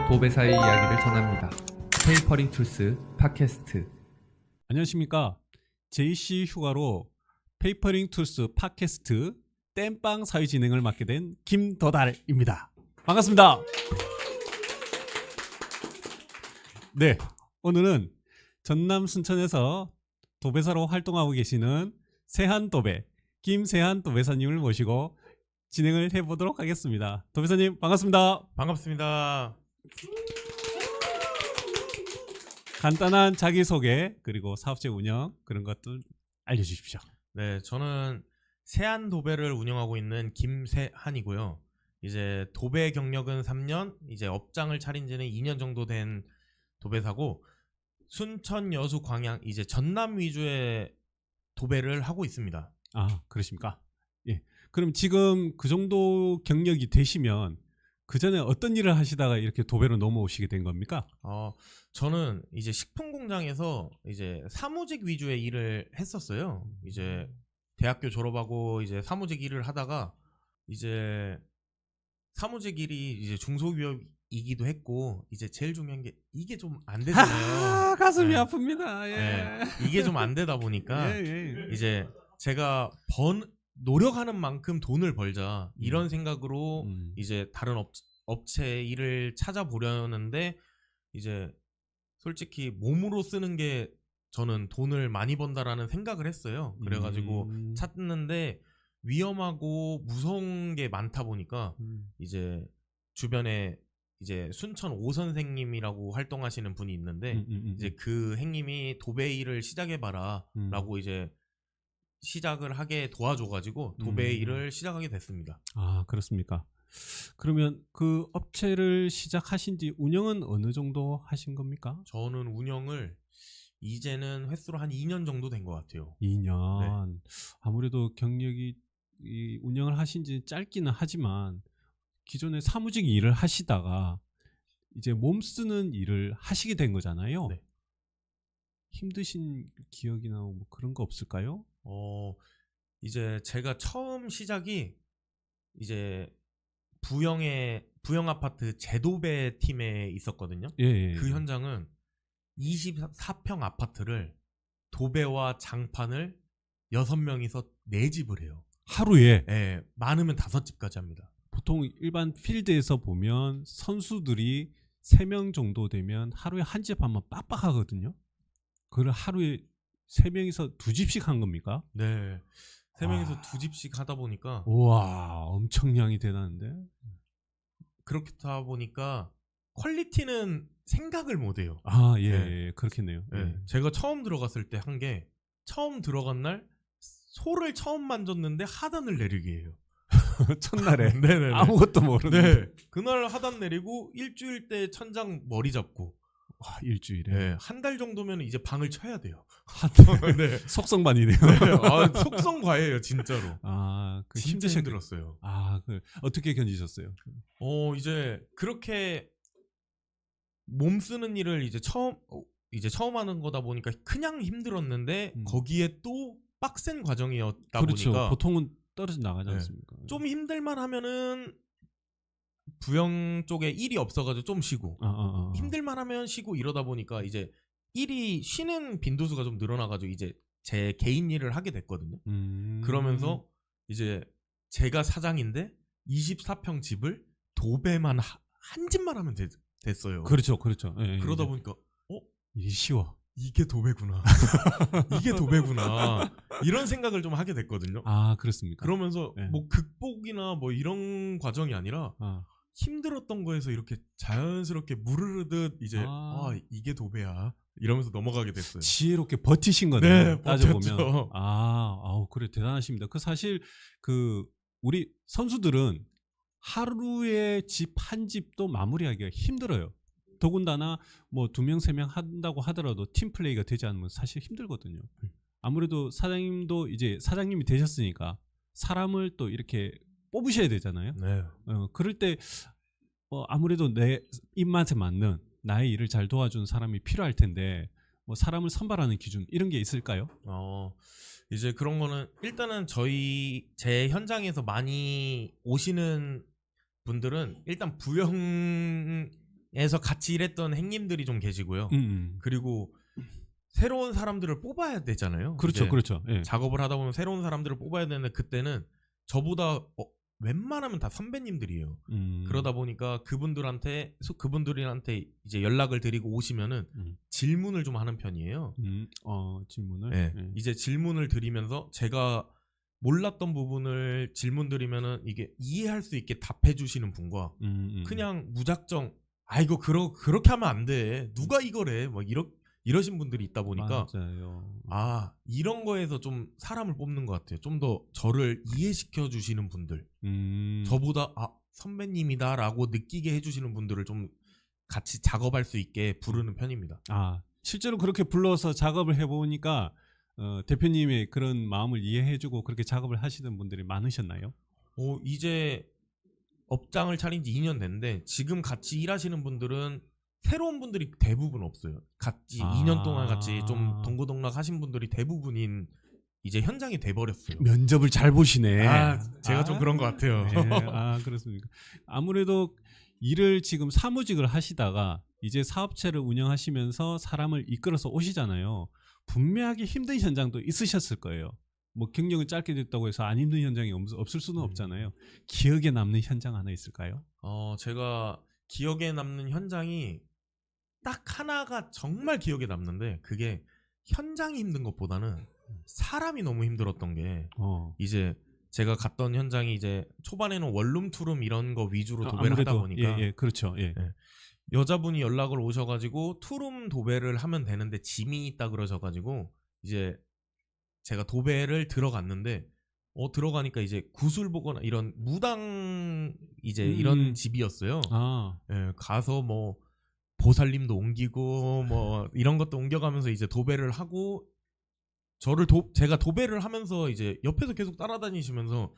도배사의 이야기를 전합니다. 페이퍼링 툴스 팟캐스트. 안녕하십니까. JC 휴가로 페이퍼링 툴스 팟캐스트 땜빵 사회 진행을 맡게 된 김도달입니다. 반갑습니다. 네, 오늘은 전남 순천에서 도배사로 활동하고 계시는 세한도배 김세한 도배사님을 모시고 진행을 해보도록 하겠습니다. 도배사님 반갑습니다. 반갑습니다. 간단한 자기소개 그리고 사업체 운영 그런 것들 알려주십시오. 네, 저는 세한 도배를 운영하고 있는 김세한이고요. 이제 도배 경력은 3년, 이제 업장을 차린 지는 2년 정도 된 도배사고, 순천, 여수, 광양, 이제 전남 위주의 도배를 하고 있습니다. 아, 그러십니까? 예. 그럼 지금 그 정도 경력이 되시면 그 전에 어떤 일을 하시다가 이렇게 도배로 넘어오시게 된 겁니까? 저는 이제 식품 공장에서 이제 사무직 위주의 일을 했었어요. 이제 대학교 졸업하고 이제 사무직 일을 하다가 이제 사무직 일이 이제 중소기업이기도 했고, 이제 제일 중요한 게 이게 좀 안 되잖아요. 가슴이 네. 아픕니다. 예. 네, 이게 좀 안 되다 보니까 예. 이제 제가 노력하는 만큼 돈을 벌자 이런 생각으로 이제 다른 업체 일을 찾아보려는데, 이제 솔직히 몸으로 쓰는 게 저는 돈을 많이 번다라는 생각을 했어요. 그래가지고 찾는데 위험하고 무서운 게 많다 보니까 이제 주변에 이제 순천 오 선생님이라고 활동하시는 분이 있는데 이제 그 행님이 도배 일을 시작해봐라 라고 이제 시작을 하게 도와줘가지고 도배 일을 시작하게 됐습니다. 아, 그렇습니까? 그러면 그 업체를 시작하신 지 운영은 어느 정도 하신 겁니까? 저는 운영을 이제는 횟수로 한 2년 정도 된 것 같아요. 2년. 네. 아무래도 경력이 이 운영을 하신 지 짧기는 하지만 기존에 사무직 일을 하시다가 이제 몸 쓰는 일을 하시게 된 거잖아요. 네. 힘드신 기억이나 뭐 그런 거 없을까요? 이제 제가 처음 시작이 이제 부영 아파트 재도배 팀에 있었거든요. 예. 그 현장은 24평 아파트를 도배와 장판을 6명이서 4집을 해요. 하루에 예, 많으면 5집까지 합니다. 보통 일반 필드에서 보면 선수들이 3명 정도 되면 하루에 한 집 하면 빡빡하거든요. 그걸 하루에 3명이서 2집씩 한 겁니까? 네. 3명이서 2집씩 하다 보니까 우와, 엄청량이 대단한데? 그렇다 보니까 퀄리티는 생각을 못 해요. 아, 예, 네. 예, 그렇겠네요. 네. 예. 제가 처음 들어갔을 때 한 게, 처음 들어간 날 소를 처음 만졌는데 하단을 내리게 해요. 첫날에 네네네. 아무것도 모르는데 네. 그날 하단 내리고 일주일 때 천장 머리 잡고, 와, 일주일에 네. 한 달 정도면 이제 방을 쳐야 돼요. 네. 속성반이네요. 네. 속성 과예요, 진짜로. 아, 그 진짜 힘드셨... 힘들었어요. 아, 그 어떻게 견디셨어요? 이제 그렇게 몸 쓰는 일을 이제 처음 하는 거다 보니까 그냥 힘들었는데 거기에 또 빡센 과정이었다 그렇죠. 보니까 보통은 떨어져 나가지 네. 않습니까? 좀 힘들만 하면은 부영 쪽에 일이 없어가지고 좀 쉬고, 힘들만 하면 쉬고, 이러다 보니까 이제 일이 쉬는 빈도수가 좀 늘어나가지고 이제 제 개인 일을 하게 됐거든요. 그러면서 이제 제가 사장인데 24평 집을 도배만 한 집만 하면 됐어요. 그렇죠. 예, 그러다 이제 보니까 일이 쉬워. 이게 도배구나. 이게 도배구나. 이런 생각을 좀 하게 됐거든요. 아, 그렇습니까? 그러면서 네. 뭐 극복이나 뭐 이런 과정이 아니라 힘들었던 거에서 이렇게 자연스럽게 무르르듯 이제 이게 도배야 이러면서 넘어가게 됐어요. 지혜롭게 버티신 거네요. 네, 따져보면. 버텼죠. 그래, 대단하십니다. 그 사실 그 우리 선수들은 하루에 집 한 집도 마무리하기가 힘들어요. 더군다나 뭐 2명, 3명 한다고 하더라도 팀 플레이가 되지 않으면 사실 힘들거든요. 아무래도 사장님도 이제 사장님이 되셨으니까 사람을 또 이렇게 뽑으셔야 되잖아요. 네. 그럴 때 아무래도 내 입맛에 맞는 나의 일을 잘 도와준 사람이 필요할 텐데 뭐 사람을 선발하는 기준 이런 게 있을까요? 이제 그런 거는 일단은 제 현장에서 많이 오시는 분들은 일단 부영 현장에서 같이 일했던 행님들이 좀 계시고요. 음. 그리고 새로운 사람들을 뽑아야 되잖아요. 그렇죠, 이제 그렇죠. 예. 작업을 하다 보면 새로운 사람들을 뽑아야 되는데 그때는 저보다 웬만하면 다 선배님들이에요. 그러다 보니까 그분들한테 이제 연락을 드리고 오시면은 질문을 좀 하는 편이에요. 질문을. 네. 예. 이제 질문을 드리면서 제가 몰랐던 부분을 질문 드리면은 이게 이해할 수 있게 답해 주시는 분과 그냥 무작정 이거 그렇게 하면 안 돼. 누가 이걸 해? 막 이러신 분들이 있다 보니까 맞아요. 이런 거에서 좀 사람을 뽑는 것 같아요. 좀 더 저를 이해시켜 주시는 분들, 저보다 선배님이다라고 느끼게 해주시는 분들을 좀 같이 작업할 수 있게 부르는 편입니다. 실제로 그렇게 불러서 작업을 해보니까 대표님의 그런 마음을 이해해주고 그렇게 작업을 하시는 분들이 많으셨나요? 이제 업장을 차린 지 2년 됐는데 지금 같이 일하시는 분들은 새로운 분들이 대부분 없어요. 같이 2년 동안 같이 좀 동고동락 하신 분들이 대부분인 이제 현장이 돼버렸어요. 면접을 잘 보시네. 제가 좀 그런 것 같아요. 네. 그렇습니까? 아무래도 일을 지금 사무직을 하시다가 이제 사업체를 운영하시면서 사람을 이끌어서 오시잖아요. 분명하게 힘든 현장도 있으셨을 거예요. 뭐 경력이 짧게 됐다고 해서 안 힘든 현장이 없을 수는 없잖아요. 기억에 남는 현장 하나 있을까요? 제가 기억에 남는 현장이 딱 하나가 정말 기억에 남는데 그게 현장이 힘든 것보다는 사람이 너무 힘들었던 게 이제 제가 갔던 현장이 이제 초반에는 원룸 투룸 이런 거 위주로 도배를 하다 보니까 그렇죠. 여자분이 연락을 오셔가지고 투룸 도배를 하면 되는데 짐이 있다 그러셔가지고 이제 제가 도배를 들어갔는데 들어가니까 이제 구슬 보거나 이런 무당 이제 이런 집이었어요. 가서 뭐 보살님도 옮기고 뭐 이런 것도 옮겨가면서 이제 도배를 하고 제가 도배를 하면서 이제 옆에서 계속 따라다니시면서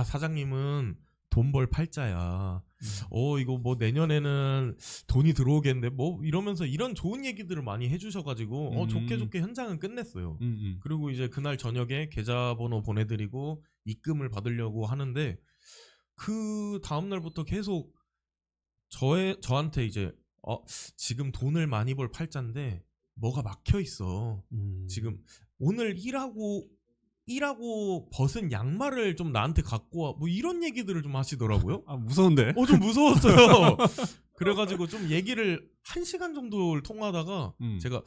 사장님은 돈 벌 팔자야. 이거 뭐 내년에는 돈이 들어오겠는데 뭐 이러면서 이런 좋은 얘기들을 많이 해주셔가지고 좋게 현장은 끝냈어요. 그리고 이제 그날 저녁에 계좌번호 보내드리고 입금을 받으려고 하는데 그 다음날부터 계속 저한테 이제 지금 돈을 많이 벌 팔자인데 뭐가 막혀 있어. 지금 오늘 일하고 벗은 양말을 좀 나한테 갖고 와. 뭐 이런 얘기들을 좀 하시더라고요. 무서운데? 좀 무서웠어요. 그래가지고 좀 얘기를 1시간 정도 통화하다가 제가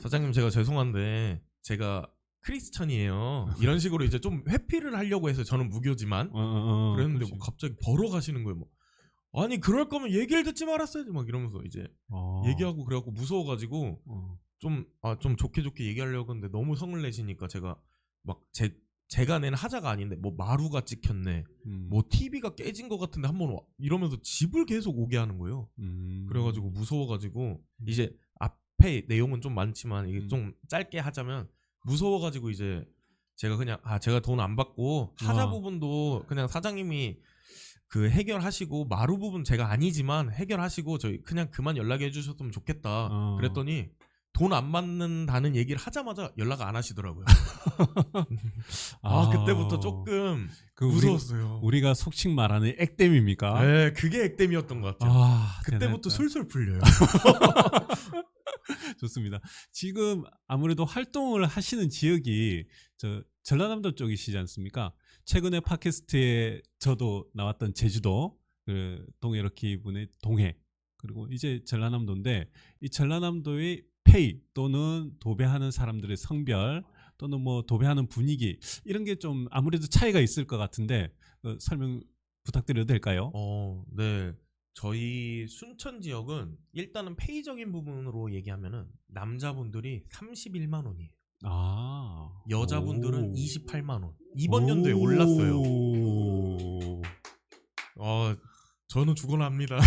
사장님 제가 죄송한데 제가 크리스천이에요. 이런 식으로 이제 좀 회피를 하려고 해서 저는 무교지만 그랬는데 뭐 갑자기 벌어가시는 거예요. 뭐. 아니 그럴 거면 얘기를 듣지 말았어야지 막 이러면서 이제 얘기하고 그래갖고 무서워가지고 좀 좋게 얘기하려고 했는데 너무 성을 내시니까 제가 막 제가 낸 하자가 아닌데 뭐 마루가 찍혔네 뭐 TV가 깨진 것 같은데 한번 이러면서 집을 계속 오게 하는 거예요. 그래가지고 무서워가지고 이제 앞에 내용은 좀 많지만 이게 좀 짧게 하자면 무서워가지고 이제 제가 그냥 제가 돈 안 받고 하자 부분도 그냥 사장님이 그 해결하시고 마루 부분 제가 아니지만 해결하시고 저희 그냥 그만 연락해 주셨으면 좋겠다. 그랬더니 돈 안 받는다는 얘기를 하자마자 연락 안 하시더라고요. 그때부터 조금 무서웠어요. 우리가 속칭 말하는 액땜입니까? 네, 그게 액땜이었던 것 같아요. 그때부터 술술 풀려요. 좋습니다. 지금 아무래도 활동을 하시는 지역이 전라남도 쪽이시지 않습니까? 최근에 팟캐스트에 저도 나왔던 제주도 동해럭키 분의 동해 그리고 이제 전라남도인데 이 전라남도의 페이 또는 도배하는 사람들의 성별 또는 뭐 도배하는 분위기 이런 게 좀 아무래도 차이가 있을 것 같은데 설명 부탁드려도 될까요? 네. 저희 순천 지역은 일단은 페이적인 부분으로 얘기하면은 남자분들이 31만 원이에요. 여자분들은 28만 원. 이번 연도에 올랐어요. 저는 죽어납니다.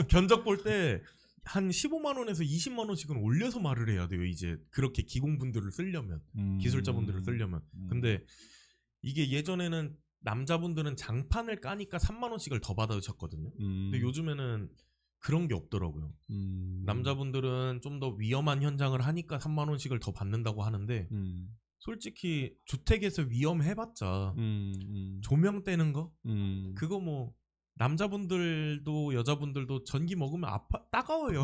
견적 볼 때 한 15만 원에서 20만 원씩은 올려서 말을 해야 돼요. 이제 그렇게 기공분들을 쓰려면 기술자분들을 쓰려면. 근데 이게 예전에는 남자분들은 장판을 까니까 3만 원씩을 더 받으셨거든요. 근데 요즘에는 그런 게 없더라고요. 남자분들은 좀 더 위험한 현장을 하니까 3만 원씩을 더 받는다고 하는데 솔직히 주택에서 위험해봤자 조명 떼는 거? 그거 뭐 남자분들도 여자분들도 전기 먹으면 따가워요.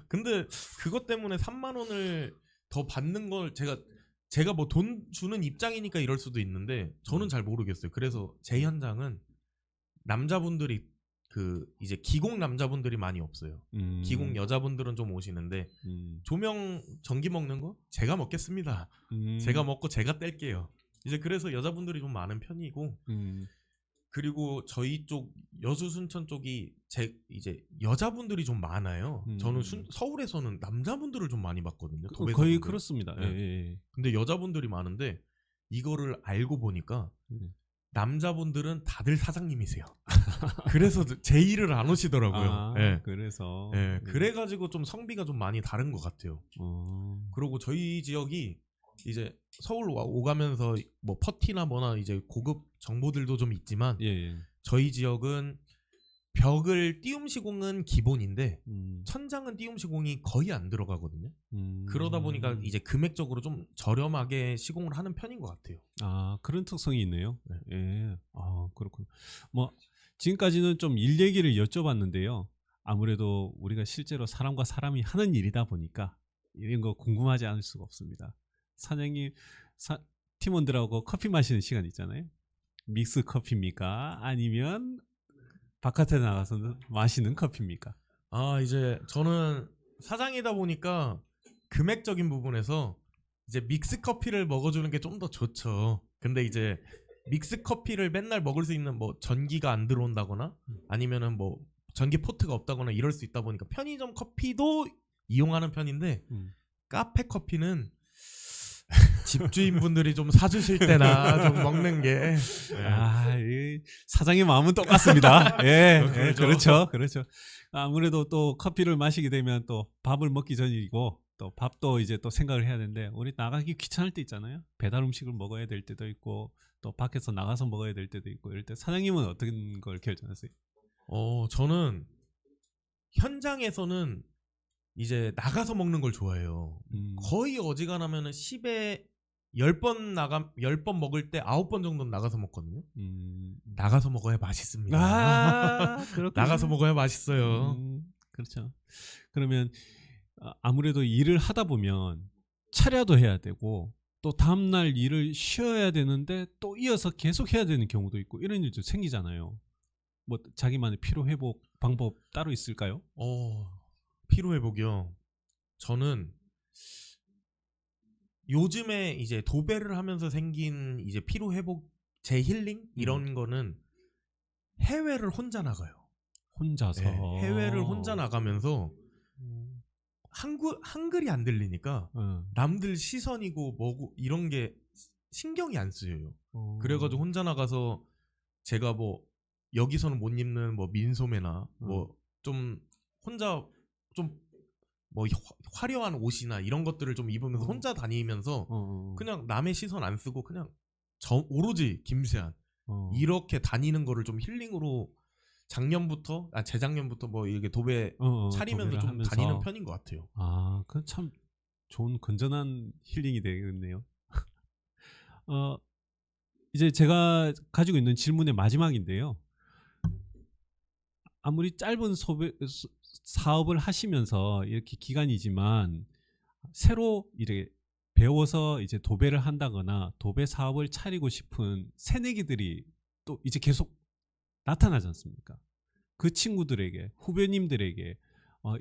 근데 그것 때문에 3만 원을 더 받는 걸 제가 뭐 돈 주는 입장이니까 이럴 수도 있는데 저는 잘 모르겠어요. 그래서 제 현장은 남자분들이 이제 기공 남자분들이 많이 없어요. 기공 여자분들은 좀 오시는데 조명 전기 먹는 거 제가 먹겠습니다. 제가 먹고 제가 뗄게요. 이제 그래서 여자분들이 좀 많은 편이고 그리고 저희 쪽 여수 순천 쪽이 이제 여자분들이 좀 많아요. 저는 서울에서는 남자분들을 좀 많이 봤거든요. 거의 도배사분들. 그렇습니다. 네. 예. 근데 여자분들이 많은데 이거를 알고 보니까 남자분들은 다들 사장님이세요. 그래서 제 일을 안 오시더라고요. 아, 네. 그래서 네. 그래가지고 좀 성비가 좀 많이 다른 것 같아요. 그리고 저희 지역이 이제 서울 오가면서 뭐 퍼티나 뭐나 이제 고급 정보들도 좀 있지만 예. 저희 지역은 벽을 띄움 시공은 기본인데 천장은 띄움 시공이 거의 안 들어가거든요. 그러다 보니까 이제 금액적으로 좀 저렴하게 시공을 하는 편인 것 같아요. 아, 그런 특성이 있네요. 네. 예. 아, 그렇군요. 뭐 지금까지는 좀 일 얘기를 여쭤봤는데요. 아무래도 우리가 실제로 사람과 사람이 하는 일이다 보니까 이런 거 궁금하지 않을 수가 없습니다. 사장님, 팀원들하고 커피 마시는 시간 있잖아요. 믹스 커피입니까? 아니면 바깥에 나가서 마시는 커피입니까? 아, 이제 저는 사장이다 보니까 금액적인 부분에서 이제 믹스 커피를 먹어주는 게 좀 더 좋죠. 근데 이제 믹스 커피를 맨날 먹을 수 있는 뭐 전기가 안 들어온다거나 아니면은 뭐 전기 포트가 없다거나 이럴 수 있다 보니까 편의점 커피도 이용하는 편인데 카페 커피는 집주인분들이 좀 사주실 때나 좀 먹는 게 이 사장의 마음은 똑같습니다. 예, 그렇죠. 그렇죠. 아무래도 또 커피를 마시게 되면 또 밥을 먹기 전이고 또 밥도 이제 또 생각을 해야 되는데 우리 나가기 귀찮을 때 있잖아요. 배달 음식을 먹어야 될 때도 있고 또 밖에서 나가서 먹어야 될 때도 있고 이럴 때 사장님은 어떤 걸 결정하세요? 저는 현장에서는 이제 나가서 먹는 걸 좋아해요. 거의 어지간하면은 10에 10번 먹을 때 9번 정도는 나가서 먹거든요. 나가서 먹어야 맛있습니다. 나가서 먹어야 맛있어요. 그렇죠. 그러면 아무래도 일을 하다 보면 차려도 해야 되고 또 다음날 일을 쉬어야 되는데 또 이어서 계속 해야 되는 경우도 있고 이런 일도 생기잖아요. 뭐 자기만의 피로 회복 방법 따로 있을까요? 피로 회복이요. 저는 요즘에 이제 도배를 하면서 생긴 이제 피로 회복, 재힐링 이런 거는 해외를 혼자 나가요. 혼자서. 네, 해외를 혼자 나가면서 한글이 안 들리니까 남들 시선이고 뭐고 이런 게 신경이 안 쓰여요. 그래가지고 혼자 나가서 제가 뭐 여기서는 못 입는 뭐 민소매나 뭐 좀 혼자 좀 뭐 화려한 옷이나 이런 것들을 좀 입으면서 혼자 다니면서 그냥 남의 시선 안 쓰고 그냥 오로지 김세한 이렇게 다니는 거를 좀 힐링으로 재작년부터 뭐 이게 도배 차리면서 좀 하면서. 다니는 편인 것 같아요. 아, 그 참 좋은 건전한 힐링이 되겠네요. 이제 제가 가지고 있는 질문의 마지막인데요. 아무리 짧은 사업을 하시면서 이렇게 기간이지만 새로 이렇게 배워서 이제 도배를 한다거나 도배 사업을 차리고 싶은 새내기들이 또 이제 계속 나타나지 않습니까? 그 친구들에게 후배님들에게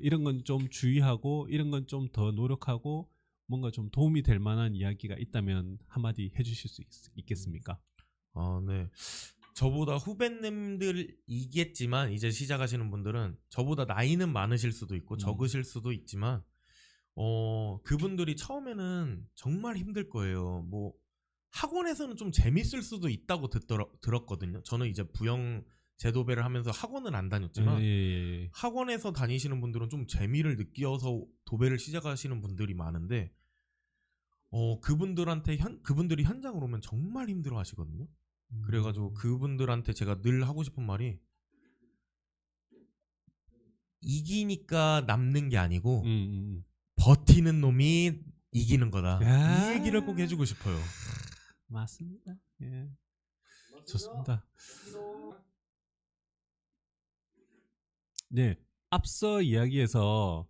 이런 건 좀 주의하고 이런 건 좀 더 노력하고 뭔가 좀 도움이 될 만한 이야기가 있다면 한마디 해주실 수 있겠습니까? 네. 저보다 후배님들이겠지만 이제 시작하시는 분들은 저보다 나이는 많으실 수도 있고 적으실 수도 있지만 그분들이 처음에는 정말 힘들 거예요. 뭐 학원에서는 좀 재밌을 수도 있다고 들었거든요. 저는 이제 부영 제도배를 하면서 학원은 안 다녔지만 학원에서 다니시는 분들은 좀 재미를 느껴서 도배를 시작하시는 분들이 많은데 그분들이 현장으로 오면 정말 힘들어 하시거든요. 그래가지고 그분들한테 제가 늘 하고 싶은 말이 이기니까 남는 게 아니고 버티는 놈이 이기는 거다. 이 얘기를 꼭 해주고 싶어요. 맞습니다. 예. 좋습니다. 네, 앞서 이야기에서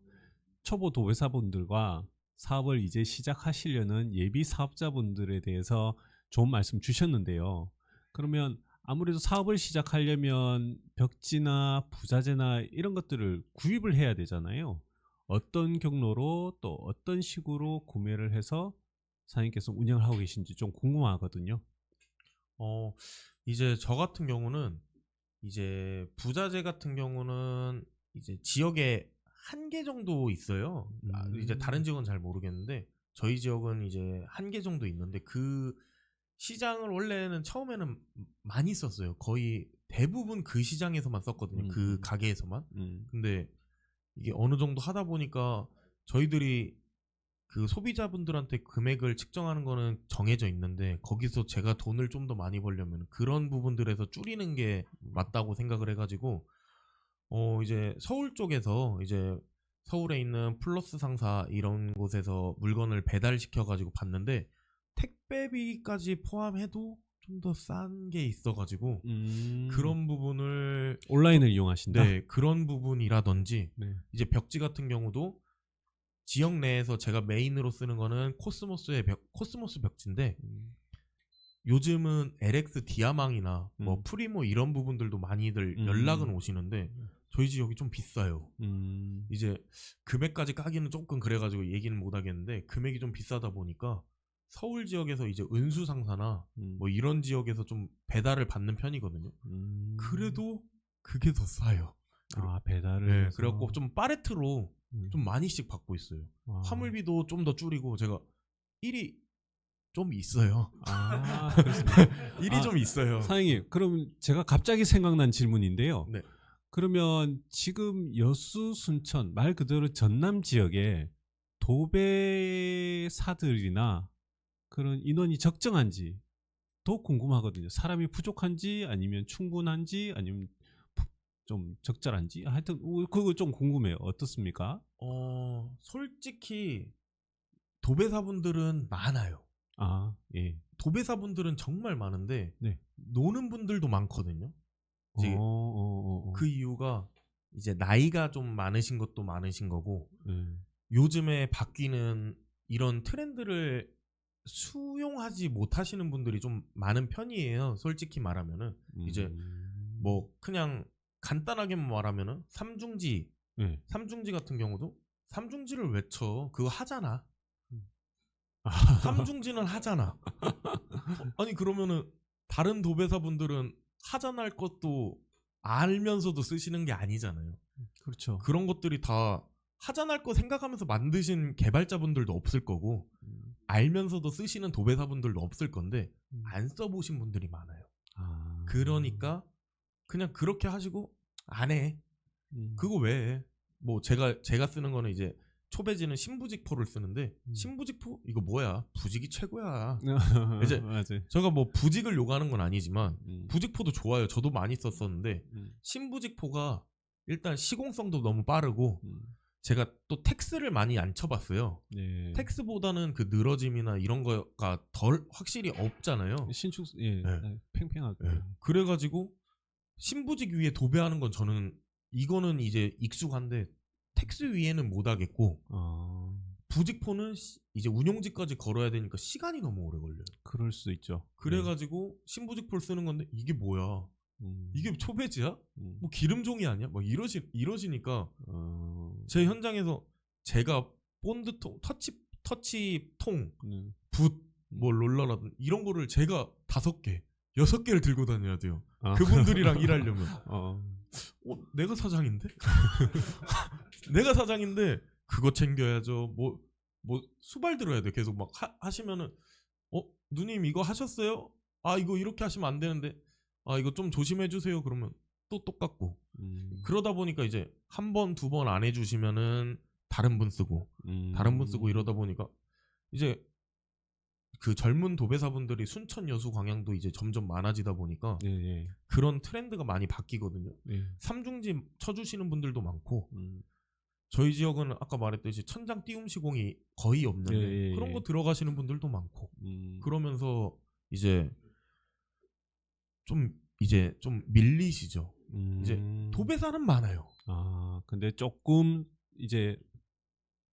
초보 도배사분들과 사업을 이제 시작하시려는 예비 사업자분들에 대해서 좋은 말씀 주셨는데요. 그러면 아무래도 사업을 시작하려면 벽지나 부자재나 이런 것들을 구입을 해야 되잖아요. 어떤 경로로 또 어떤 식으로 구매를 해서 사장님께서 운영을 하고 계신지 좀 궁금하거든요. 이제 저 같은 경우는 이제 부자재 같은 경우는 이제 지역에 한 개 정도 있어요. 이제 다른 지역은 잘 모르겠는데 저희 지역은 이제 한 개 정도 있는데 그 시장을 원래는 처음에는 많이 썼어요. 거의 대부분 그 시장에서만 썼거든요. 그 가게에서만. 근데 이게 어느 정도 하다 보니까 저희들이 그 소비자분들한테 금액을 측정하는 거는 정해져 있는데 거기서 제가 돈을 좀 더 많이 벌려면 그런 부분들에서 줄이는 게 맞다고 생각을 해가지고 이제 서울 쪽에서 이제 서울에 있는 플러스 상사 이런 곳에서 물건을 배달시켜가지고 봤는데 택배비까지 포함해도 좀 더 싼 게 있어가지고 그런 부분을 온라인을 이용하신다? 네, 그런 부분이라든지 네. 이제 벽지 같은 경우도 지역 내에서 제가 메인으로 쓰는 거는 코스모스 벽지인데 요즘은 LX 디아망이나 뭐 프리모 이런 부분들도 많이들 연락은 오시는데 저희 지역이 좀 비싸요. 이제 금액까지 까기는 조금 그래가지고 얘기는 못 하겠는데 금액이 좀 비싸다 보니까 서울 지역에서 이제 은수상사나 뭐 이런 지역에서 좀 배달을 받는 편이거든요. 그래도 그게 더 싸요. 아, 배달을 네, 해서. 그래갖고 좀 파레트로 좀 많이씩 받고 있어요. 아. 화물비도 좀 더 줄이고 제가 일이 좀 있어요. 아, 그렇습니다. 일이 좀 있어요. 사장님, 그럼 제가 갑자기 생각난 질문인데요. 네. 그러면 지금 여수, 순천 말 그대로 전남 지역에 도배사들이나 그런 인원이 적정한지 더 궁금하거든요. 사람이 부족한지 아니면 충분한지 아니면 좀 적절한지 하여튼 그거 좀 궁금해요. 어떻습니까? 솔직히 도배사분들은 많아요. 아, 예. 도배사분들은 정말 많은데 네. 노는 분들도 많거든요. 이제 그 이유가 이제 나이가 좀 많으신 것도 많으신 거고 요즘에 바뀌는 이런 트렌드를 수용하지 못하시는 분들이 좀 많은 편이에요. 솔직히 말하면은 이제 뭐 그냥 간단하게 말하면은 삼중지 같은 경우도 삼중지를 외쳐 그거 하잖아. 삼중지는 하잖아. 아니 그러면은 다른 도배사분들은 하잖아 할 것도 알면서도 쓰시는 게 아니잖아요. 그렇죠. 그런 것들이 다 하잖아 할 거 생각하면서 만드신 개발자분들도 없을 거고 알면서도 쓰시는 도배사분들도 없을 건데 안 써보신 분들이 많아요. 그러니까 그냥 그렇게 하시고 안 해. 그거 왜 해? 뭐 제가 쓰는 거는 이제 초배지는 신부직포를 쓰는데 신부직포 이거 뭐야? 부직이 최고야. 이제 제가 뭐 부직을 요구하는 건 아니지만 부직포도 좋아요. 저도 많이 썼었는데 신부직포가 일단 시공성도 너무 빠르고 제가 또 텍스를 많이 안 쳐봤어요. 네. 텍스보다는 그 늘어짐이나 이런 거가 덜 확실히 없잖아요. 신축 팽팽하고. 네. 그래가지고 신부직 위에 도배하는 건 저는 이거는 이제 익숙한데 텍스 위에는 못 하겠고 부직포는 이제 운용지까지 걸어야 되니까 시간이 너무 오래 걸려요. 그럴 수 있죠. 그래가지고 신부직포를 쓰는 건데 이게 뭐야? 이게 초배지야? 뭐 기름종이 아니야? 막 이러시니까 제 현장에서 제가 본드통, 터치통, 붓, 뭐 롤러라든 이런 거를 제가 5개, 6개를 들고 다녀야 돼요. 그분들이랑 일하려면. 내가 사장인데? 내가 사장인데 그거 챙겨야죠. 뭐 수발 들어야 돼. 계속 막 하시면은 누님 이거 하셨어요? 아 이거 이렇게 하시면 안 되는데 아 이거 좀 조심해 주세요. 그러면 또 똑같고 그러다 보니까 이제 한 번, 2번 안 해주시면은 다른 분 쓰고 이러다 보니까 이제 그 젊은 도배사분들이 순천, 여수, 광양도 이제 점점 많아지다 보니까 그런 트렌드가 많이 바뀌거든요. 삼중지 쳐주시는 분들도 많고 저희 지역은 아까 말했듯이 천장 띄움 시공이 거의 없는데 그런 거 들어가시는 분들도 많고 그러면서 이제 좀 밀리시죠. 이제 도배사는 많아요. 근데 조금 이제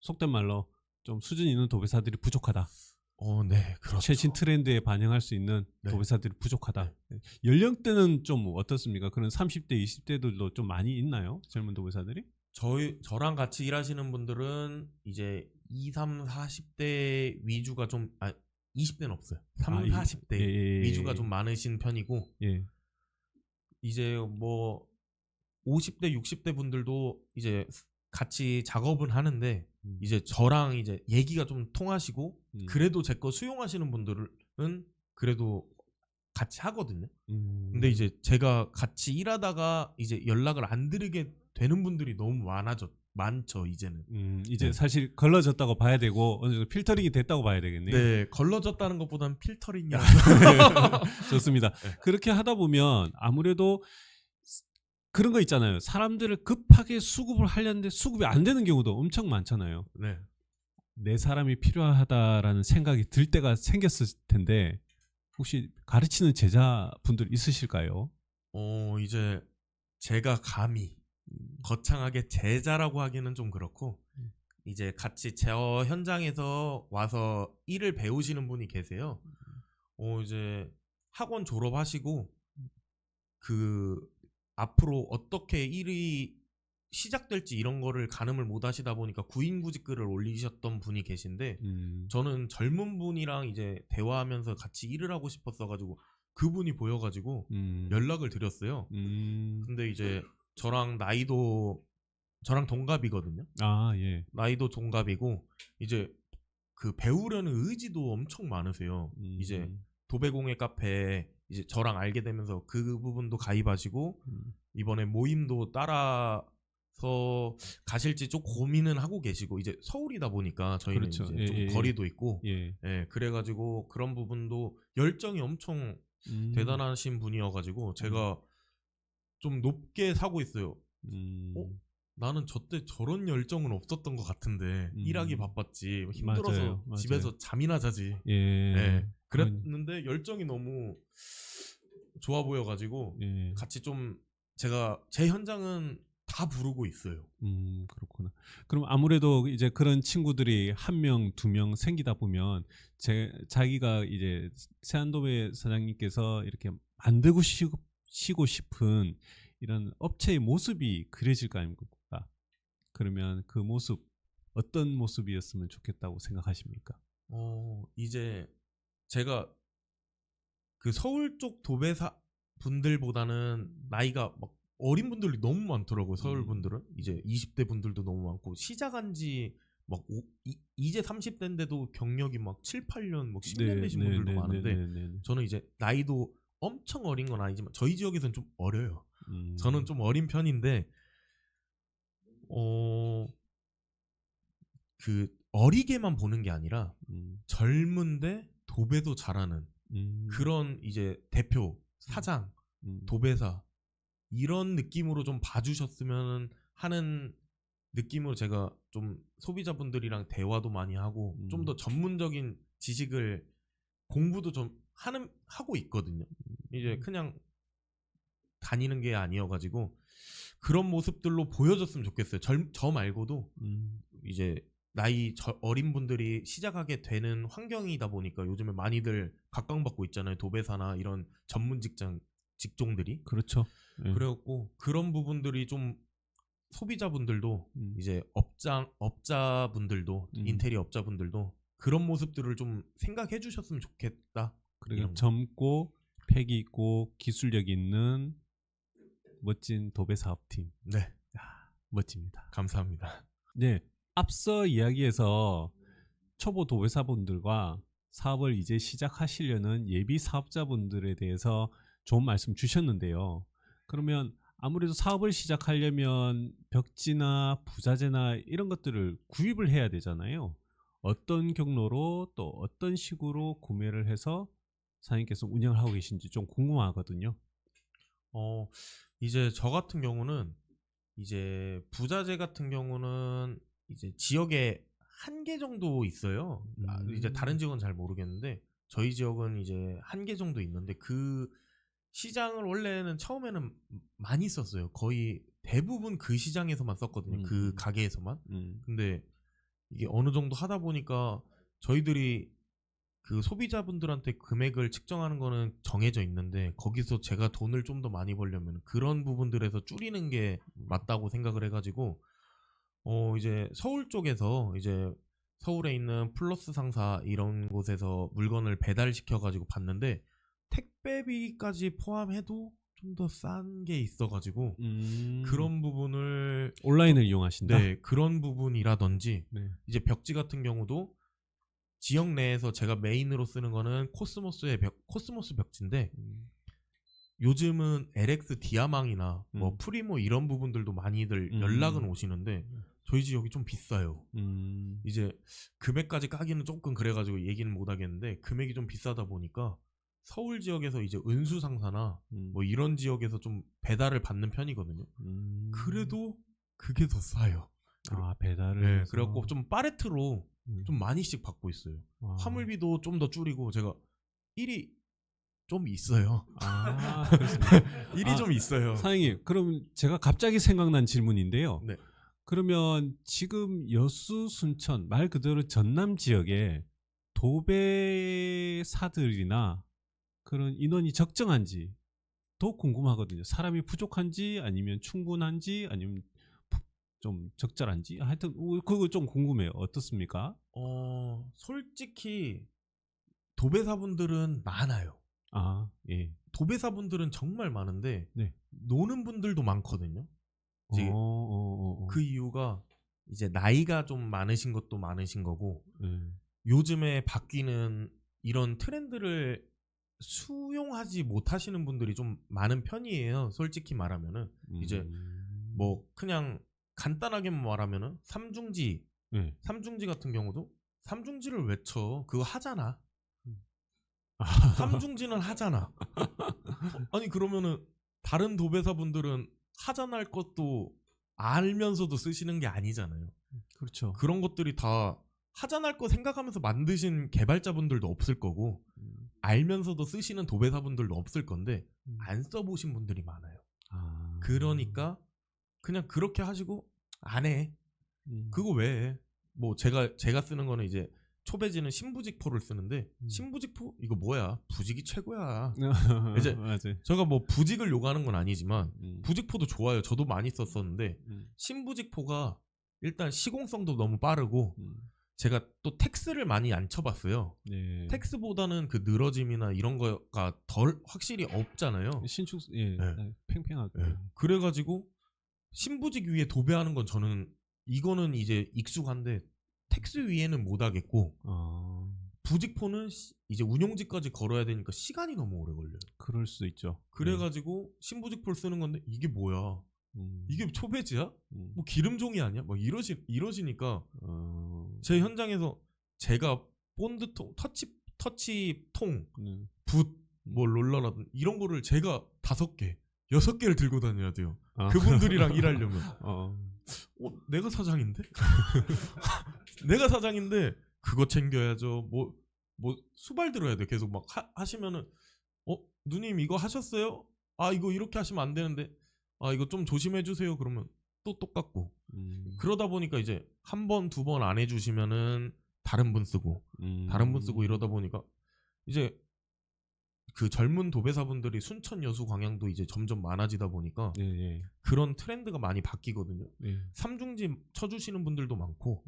속된 말로 좀 수준 있는 도배사들이 부족하다. 네, 그렇죠. 최신 트렌드에 반영할 수 있는 네. 도배사들이 부족하다. 연령대는 좀 어떻습니까? 그런 30대, 20대들도 좀 많이 있나요? 젊은 도배사들이? 저랑 같이 일하시는 분들은 이제 20, 30, 40대 위주가 좀 20대는 없어요. 30, 40대 예. 위주가 좀 많으신 편이고 예. 이제 뭐 50대, 60대 분들도 이제 같이 작업은 하는데 이제 저랑 이제 얘기가 좀 통하시고 그래도 제 거 수용하시는 분들은 그래도 같이 하거든요. 근데 이제 제가 같이 일하다가 이제 연락을 안 드리게 되는 분들이 너무 많죠 이제는. 이제 네. 사실 걸러졌다고 봐야 되고 어느 정도 필터링이 됐다고 봐야 되겠네요. 네, 걸러졌다는 것보단 필터링이라서. 좋습니다. 네. 그렇게 하다 보면 아무래도 그런 거 있잖아요. 사람들을 급하게 수급을 하려는데 수급이 안 되는 경우도 엄청 많잖아요. 네. 내 사람이 필요하다라는 생각이 들 때가 생겼을 텐데 혹시 가르치는 제자분들 있으실까요? 이제 제가 감히 거창하게 제자라고 하기는 좀 그렇고 이제 같이 저 현장에서 와서 일을 배우시는 분이 계세요. 이제 학원 졸업하시고 그 앞으로 어떻게 일이 시작될지 이런 거를 가늠을 못 하시다 보니까 구인구직 글을 올리셨던 분이 계신데 저는 젊은 분이랑 이제 대화하면서 같이 일을 하고 싶었어가지고 그분이 보여가지고 연락을 드렸어요. 근데 이제 저랑 동갑이거든요. 아, 예. 나이도 동갑이고 이제 그 배우려는 의지도 엄청 많으세요. 이제 도배공예 카페에 이제 저랑 알게 되면서 그 부분도 가입하시고 이번에 모임도 따라서 가실지 좀 고민은 하고 계시고 이제 서울이다 보니까 저희는 그렇죠. 이제 좀 거리도 있고 예. 그래가지고 그런 부분도 열정이 엄청 대단하신 분이어가지고 제가 좀 높게 사고 있어요. 나는 저때 저런 열정은 없었던 것 같은데 일하기 바빴지 힘들어서 맞아요. 집에서 잠이나 자지. 예. 그랬는데 열정이 너무 좋아 보여가지고 예. 같이 좀 제가 제 현장은 다 부르고 있어요. 그렇구나. 그럼 아무래도 이제 그런 친구들이 한 명, 두 명 생기다 보면 자기가 이제 세안도배 사장님께서 이렇게 만들고 시고 싶은 이런 업체의 모습이 그려질 거 아닙니까? 그러면 그 모습 어떤 모습이었으면 좋겠다고 생각하십니까? 이제 제가 그 서울 쪽 도배사 분들보다는 나이가 막 어린 분들이 너무 많더라고요. 서울 분들은 이제 20대 분들도 너무 많고 시작한 지 막 이제 30대인데도 경력이 막 7, 8년 막 10년 되신 분들도 많은데 저는 이제 나이도 엄청 어린 건 아니지만 저희 지역에서는 좀 어려요. 저는 좀 어린 편인데 그 어리게만 보는 게 아니라 젊은데 도배도 잘하는 그런 이제 대표, 사장, 도배사 이런 느낌으로 좀 봐주셨으면 하는 느낌으로 제가 좀 소비자분들이랑 대화도 많이 하고 좀 더 전문적인 지식을 공부도 좀 하고 있거든요. 이제 그냥 다니는 게 아니어가지고 그런 모습들로 보여줬으면 좋겠어요. 저 말고도 이제 나이 어린 분들이 시작하게 되는 환경이다 보니까 요즘에 많이들 각광받고 있잖아요. 도배사나 이런 전문 직종들이. 그렇죠. 예. 그래갖고 그런 부분들이 좀 소비자분들도 이제 업자분들도 인테리어 업자분들도 그런 모습들을 좀 생각해 주셨으면 좋겠다. 그리고 젊고 패기 있고 기술력 있는 멋진 도배 사업팀. 네. 멋집니다. 감사합니다. 네. 앞서 이야기에서 초보 도배사분들과 사업을 이제 시작하시려는 예비 사업자분들에 대해서 좋은 말씀 주셨는데요. 그러면 아무래도 사업을 시작하려면 벽지나 부자재나 이런 것들을 구입을 해야 되잖아요. 어떤 경로로 또 어떤 식으로 구매를 해서 사장님께서 운영을 하고 계신지 좀 궁금하거든요. 이제 저 같은 경우는 이제 부자재 같은 경우는 이제 지역에 한 개 정도 있어요. 이제 다른 지역은 잘 모르겠는데 저희 지역은 이제 한 개 정도 있는데 그 시장을 원래는 처음에는 많이 썼어요. 거의 대부분 그 시장에서만 썼거든요. 그 가게에서만. 근데 이게 어느 정도 하다 보니까 저희들이 그 소비자분들한테 금액을 측정하는 거는 정해져 있는데 거기서 제가 돈을 좀 더 많이 벌려면 그런 부분들에서 줄이는 게 맞다고 생각을 해가지고 이제 서울 쪽에서 이제 서울에 있는 플러스 상사 이런 곳에서 물건을 배달시켜가지고 봤는데 택배비까지 포함해도 좀 더 싼 게 있어가지고 그런 부분을 온라인을 이용하신다. 네, 그런 부분이라든지 네. 이제 벽지 같은 경우도 지역 내에서 제가 메인으로 쓰는 거는 코스모스 벽지인데 요즘은 LX 디아망이나 뭐 프리모 이런 부분들도 많이들 연락은 오시는데 저희 지역이 좀 비싸요. 이제 금액까지 까기는 조금 그래가지고 얘기는 못 하겠는데 금액이 좀 비싸다 보니까 서울 지역에서 이제 은수상사나 뭐 이런 지역에서 좀 배달을 받는 편이거든요. 그래도 그게 더 싸요. 아, 배달을. 네, 해서. 그래갖고 좀 파레트로 좀 많이씩 받고 있어요. 아. 화물비도 좀 더 줄이고 제가 일이 좀 있어요. 아, 그렇습니다. 일이 좀 있어요. 사장님, 그럼 제가 갑자기 생각난 질문인데요. 네. 그러면 지금 여수, 순천 말 그대로 전남 지역에 도배사들이나 그런 인원이 적정한지 더 궁금하거든요. 사람이 부족한지 아니면 충분한지 아니면 좀 적절한지 하여튼 그거 좀 궁금해요. 어떻습니까? 솔직히 도배사분들은 많아요. 아, 예. 도배사분들은 정말 많은데 네. 노는 분들도 많거든요. 이제 그 이유가 이제 나이가 좀 많으신 것도 많으신 거고 요즘에 바뀌는 이런 트렌드를 수용하지 못하시는 분들이 좀 많은 편이에요. 솔직히 말하면은 이제 뭐 그냥 간단하게만 말하면은 삼중지 같은 경우도 삼중지를 왜 쳐? 그거 하잖아. 삼중지는 하잖아. 아니 그러면은 다른 도배사분들은 하잖아 것도 알면서도 쓰시는 게 아니잖아요. 그렇죠. 그런 것들이 다 하잖아 거 생각하면서 만드신 개발자분들도 없을 거고 알면서도 쓰시는 도배사분들도 없을 건데 안 써보신 분들이 많아요. 그러니까 그냥 그렇게 하시고 안 해. 그거 왜 해? 뭐 제가 쓰는 거는 이제 초배지는 신부직포를 쓰는데 신부직포 이거 뭐야? 부직이 최고야. 이제 맞아요. 제가 뭐 부직을 요구하는 건 아니지만 부직포도 좋아요. 저도 많이 썼었는데 신부직포가 일단 시공성도 너무 빠르고 제가 또 텍스를 많이 안 쳐봤어요. 네. 텍스보다는 그 늘어짐이나 이런 거가 덜 확실히 없잖아요. 신축 예, 네. 팽팽하고. 네. 그래가지고 신부직 위에 도배하는 건 저는 이거는 이제 익숙한데 텍스 위에는 못 하겠고 부직포는 이제 운용지까지 걸어야 되니까 시간이 너무 오래 걸려요. 그럴 수 있죠. 그래가지고 신부직포를 쓰는 건데 이게 뭐야? 이게 초배지야? 뭐 기름종이 아니야? 막 이러시니까 제 현장에서 제가 본드통, 터치통, 붓, 뭐 롤러라든 이런 거를 제가 5개, 6개를 들고 다녀야 돼요. 그분들이랑 일하려면. 내가 사장인데? 내가 사장인데 그거 챙겨야죠. 뭐 수발 들어야 돼. 계속 막 하시면은 누님 이거 하셨어요? 아 이거 이렇게 하시면 안 되는데 아 이거 좀 조심해 주세요. 그러면 또 똑같고 그러다 보니까 이제 한 번, 2번 안 해주시면은 다른 분 쓰고 다른 분 쓰고 이러다 보니까 이제 그 젊은 도배사분들이 순천, 여수, 광양도 이제 점점 많아지다 보니까 그런 트렌드가 많이 바뀌거든요. 삼중지 쳐주시는 분들도 많고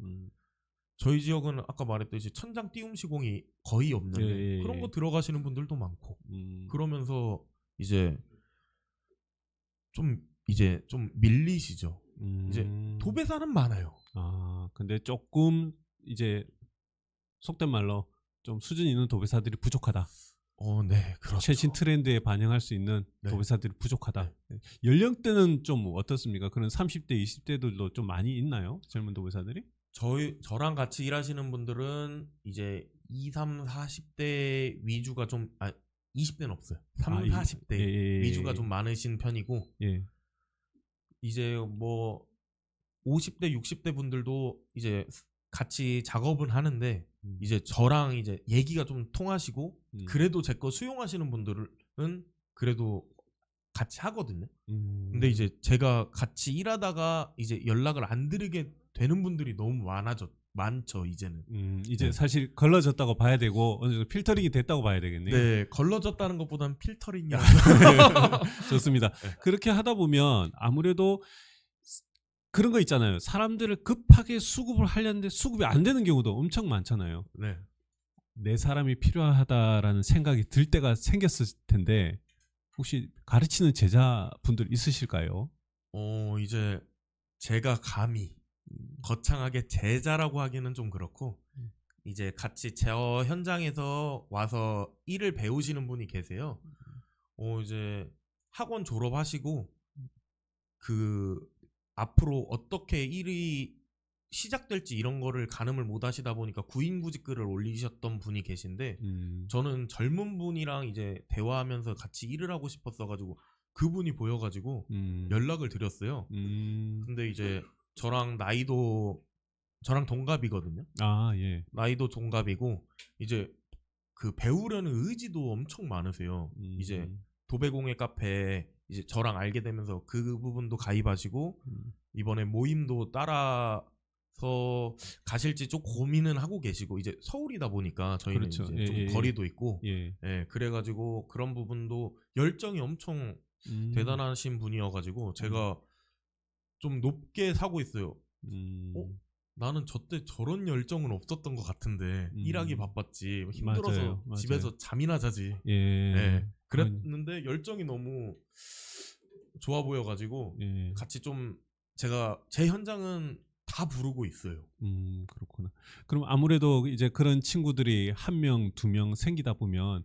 저희 지역은 아까 말했듯이 천장 띄움 시공이 거의 없는데 그런 거 들어가시는 분들도 많고 그러면서 이제 좀 밀리시죠. 이제 도배사는 많아요. 근데 조금 이제 속된 말로 좀 수준 있는 도배사들이 부족하다. 네, 그렇죠. 최신 트렌드에 반영할 수 있는 도배사들이 부족하다. 연령대는 좀 어떻습니까? 그런 30대, 20대들도 좀 많이 있나요? 젊은 도배사들이? 저랑 같이 일하시는 분들은 이제 20, 40대 위주가 좀 20대는 없어요. 30, 40대 위주가 좀 많으신 편이고 이제 뭐 50대, 60대 분들도 이제 같이 작업은 하는데 이제 저랑 이제 얘기가 좀 통하시고 그래도 제 거 수용하시는 분들은 그래도 같이 하거든요. 근데 이제 제가 같이 일하다가 이제 연락을 안 드리게 되는 분들이 너무 많죠 이제는. 이제 네. 사실 걸러졌다고 봐야 되고 어느 정도 필터링이 됐다고 봐야 되겠네요. 네, 걸러졌다는 것보다는 필터링이요. 좋습니다. 네. 그렇게 하다 보면 아무래도 그런 거 있잖아요. 사람들을 급하게 수급을 하려는데 수급이 안 되는 경우도 엄청 많잖아요. 네. 내 사람이 필요하다라는 생각이 들 때가 생겼을 텐데 혹시 가르치는 제자분들 있으실까요? 이제 제가 감히 거창하게 제자라고 하기는 좀 그렇고 이제 같이 저 현장에서 와서 일을 배우시는 분이 계세요. 이제 학원 졸업하시고 그 앞으로 어떻게 일이 시작될지 이런 거를 가늠을 못 하시다 보니까 구인구직 글을 올리셨던 분이 계신데 저는 젊은 분이랑 이제 대화하면서 같이 일을 하고 싶었어가지고 그분이 보여가지고 연락을 드렸어요. 근데 이제 저랑 동갑이거든요. 아, 예. 나이도 동갑이고 이제 그 배우려는 의지도 엄청 많으세요. 이제 도배공예 카페에 이제 저랑 알게 되면서 그 부분도 가입하시고 이번에 모임도 따라서 가실지 좀 고민은 하고 계시고 이제 서울이다 보니까 저희는 그렇죠. 이제 예, 좀 예, 거리도 있고 예. 그래가지고 그런 부분도 열정이 엄청 대단하신 분이어가지고 제가 좀 높게 사고 있어요. 나는 저때 저런 열정은 없었던 것 같은데 일하기 바빴지 힘들어서 맞아요, 맞아요. 집에서 잠이나 자지. 예. 그랬는데 열정이 너무 좋아 보여가지고 예. 같이 좀 제가 제 현장은 다 부르고 있어요. 그렇구나. 그럼 아무래도 이제 그런 친구들이 한 명, 두 명 생기다 보면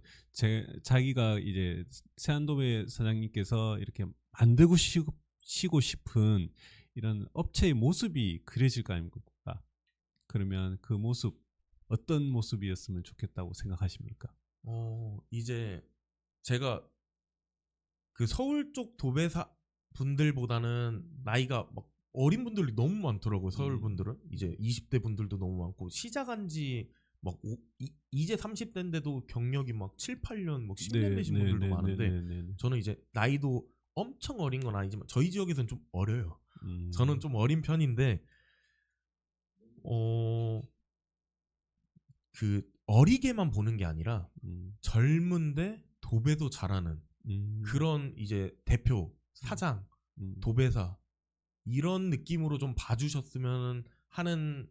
자기가 이제 세안도배 사장님께서 이렇게 만들고 시고 싶은 이런 업체의 모습이 그려질 거 아닙니까? 그러면 그 모습 어떤 모습이었으면 좋겠다고 생각하십니까? 이제 제가 그 서울 쪽 도배사 분들보다는 나이가 막 어린 분들이 너무 많더라고요. 서울 분들은 이제 20대 분들도 너무 많고 시작한 지 막 이제 30대인데도 경력이 막 7, 8년 막 10년 되신 분들도 많은데 저는 이제 나이도 엄청 어린 건 아니지만 저희 지역에서는 좀 어려요. 저는 좀 어린 편인데 그 어리게만 보는 게 아니라 젊은데 도배도 잘하는 그런 이제 대표, 사장, 도배사 이런 느낌으로 좀 봐주셨으면 하는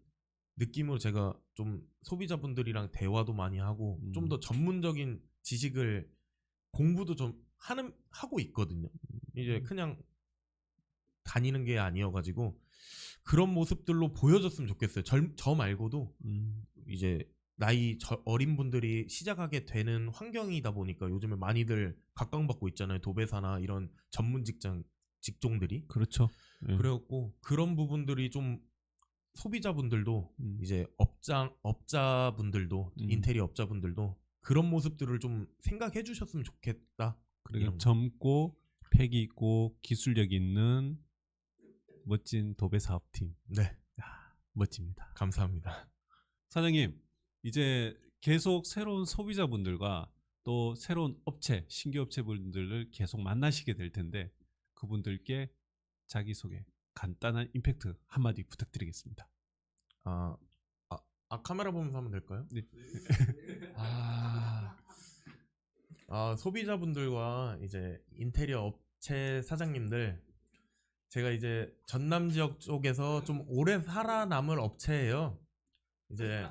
느낌으로 제가 좀 소비자분들이랑 대화도 많이 하고 좀 더 전문적인 지식을 공부도 좀 하고 있거든요. 이제 그냥 다니는 게 아니어가지고 그런 모습들로 보여줬으면 좋겠어요. 저 말고도 이제 나이 어린 분들이 시작하게 되는 환경이다 보니까 요즘에 많이들 각광받고 있잖아요. 도배사나 이런 전문 직종들이. 그렇죠. 예. 그래갖고 그런 부분들이 좀 소비자분들도 이제 업자분들도 인테리어 업자분들도 그런 모습들을 좀 생각해 주셨으면 좋겠다. 그리고 젊고 패기 있고 기술력 있는 멋진 도배 사업팀. 네, 멋집니다. 감사합니다. 사장님, 이제 계속 새로운 소비자분들과 또 새로운 업체, 신규 업체분들을 계속 만나시게 될 텐데 그분들께 자기소개, 간단한 임팩트 한마디 부탁드리겠습니다. 카메라 보면서 하면 될까요? 네. 소비자분들과 이제 인테리어 업체 사장님들, 제가 이제 전남 지역 쪽에서 좀 오래 살아남을 업체예요. 이제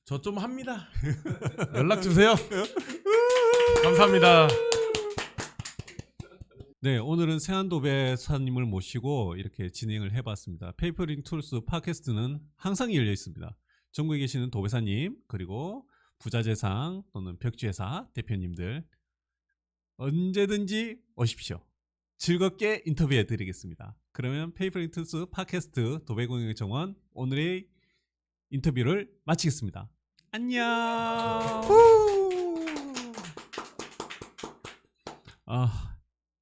저 좀 합니다. 연락 주세요. 감사합니다. 네, 오늘은 세안도배사님을 모시고 이렇게 진행을 해봤습니다. 페이퍼링 툴스 팟캐스트는 항상 열려 있습니다. 전국에 계시는 도배사님 그리고 부자재상 또는 벽지회사 대표님들 언제든지 오십시오. 즐겁게 인터뷰해 드리겠습니다. 그러면 페이퍼링 툴스 팟캐스트 도배공예 정원 오늘의 인터뷰를 마치겠습니다. 안녕.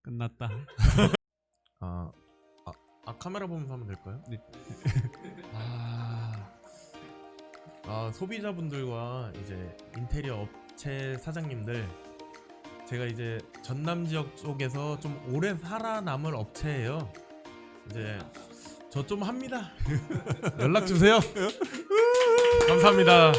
끝났다. 카메라 보면서 하면 될까요? 네. 소비자분들과 이제 인테리어 업체 사장님들, 제가 이제 전남 지역 쪽에서 좀 오래 살아남을 업체예요. 이제 저 좀 합니다. 연락 주세요. 감사합니다.